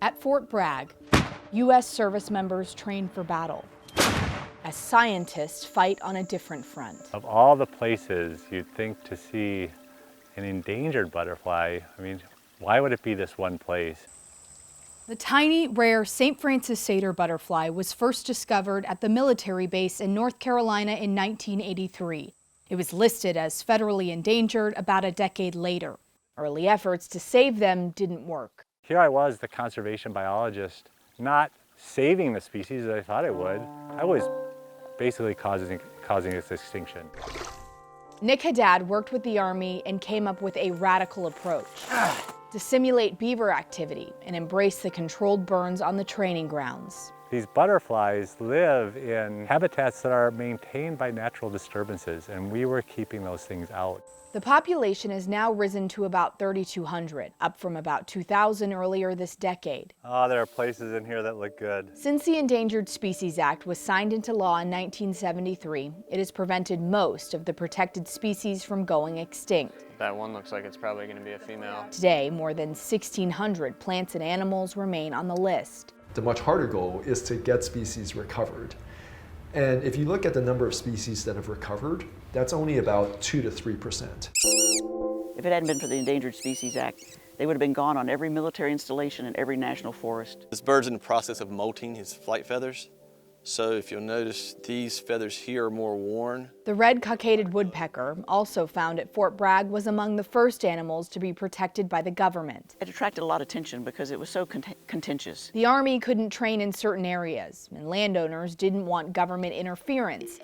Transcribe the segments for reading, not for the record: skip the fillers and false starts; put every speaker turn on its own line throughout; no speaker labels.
At Fort Bragg, U.S. service members train for battle. As scientists fight on a different front.
Of all the places you'd think to see an endangered butterfly, I mean, why would it be this one place?
The tiny, rare St. Francis Satyr butterfly was first discovered at the military base in North Carolina in 1983. It was listed as federally endangered about a decade later. Early efforts to save them didn't work.
Here I was, the conservation biologist, not saving the species as I thought I would. I was basically causing its extinction.
Nick Haddad worked with the Army and came up with a radical approach. To simulate beaver activity and embrace the controlled burns on the training grounds.
These butterflies live in habitats that are maintained by natural disturbances, and we were keeping those things out.
The population has now risen to about 3,200, up from about 2,000 earlier this decade.
Oh, there are places in here that look good.
Since the Endangered Species Act was signed into law in 1973, it has prevented most of the protected species from going extinct.
That one looks like it's probably going to be a female.
Today, more than 1,600 plants and animals remain on the list.
The much harder goal is to get species recovered. And if you look at the number of species that have recovered, that's only about 2 to 3%.
If it hadn't been for the Endangered Species Act, they would have been gone on every military installation and every national forest.
This bird's in the process of molting his flight feathers. So if you'll notice, these feathers here are more worn.
The red-cockaded woodpecker, also found at Fort Bragg, was among the first animals to be protected by the government.
It attracted a lot of attention because it was so contentious.
The Army couldn't train in certain areas, and landowners didn't want government interference.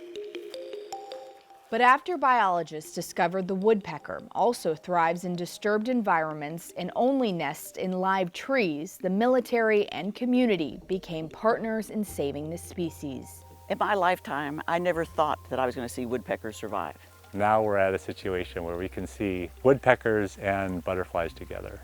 But after biologists discovered the woodpecker also thrives in disturbed environments and only nests in live trees, the military and community became partners in saving the species.
In my lifetime, I never thought that I was going to see woodpeckers survive.
Now we're at a situation where we can see woodpeckers and butterflies together.